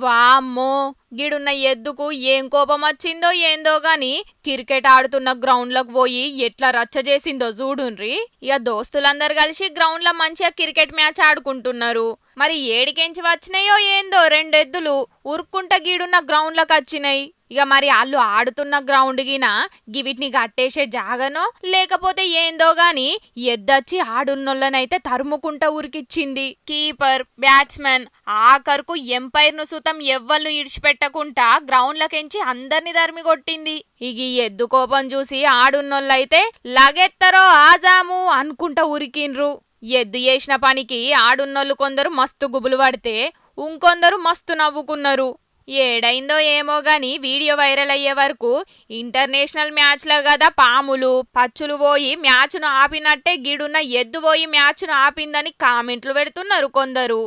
వామ్మో గిడున్న ఎద్దుకు ఏం కోపం వచ్చిందో ఏందో గాని క్రికెట్ ఆడుతున్న గ్రౌండ్లకు పోయి ఎట్లా రచ్చ చేసిందో చూడుండ్రి. ఇక దోస్తులందరు కలిసి గ్రౌండ్ లో మంచిగా క్రికెట్ మ్యాచ్ ఆడుకుంటున్నారు. మరి ఏడికెంచి వచ్చినాయో ఏందో రెండెద్దులు ఉరుక్కుంట గీడున్న గ్రౌండ్లకు వచ్చినాయి. ఇక మరి వాళ్ళు ఆడుతున్న గ్రౌండ్ గిన గివిటిని కట్టేసే జాగనో లేకపోతే ఏందో గాని ఎద్దొచ్చి ఆడున్నోళ్ళనైతే తరుముకుంట ఉరికిచ్చింది. కీపర్ బ్యాట్స్మెన్ ఆఖరుకు ఎంపైర్ ను సుతం ఎవ్వళ్ళు ఇడిచిపెట్టకుండా గ్రౌండ్లకెంచి అందరిని తరిమి కొట్టింది. ఇక ఈ ఎద్దు కోపం చూసి ఆడున్నోళ్ళైతే లగెత్తరో ఆజాము అనుకుంటా ఉరికిండ్రు. ఎద్దు చేసిన పనికి ఆడున్నోళ్ళు కొందరు మస్తు గుబులు పడితే ఇంకొందరు మస్తు నవ్వుకున్నారు. ఏడైందో ఏమో గాని వీడియో వైరల్ అయ్యే వరకు ఇంటర్నేషనల్ మ్యాచ్ల కదా పాములు పచ్చులు పోయి మ్యాచ్ను ఆపినట్టే గిడున్న ఎద్దు పోయి మ్యాచ్ను ఆపిందని కామెంట్లు పెడుతున్నారు కొందరు.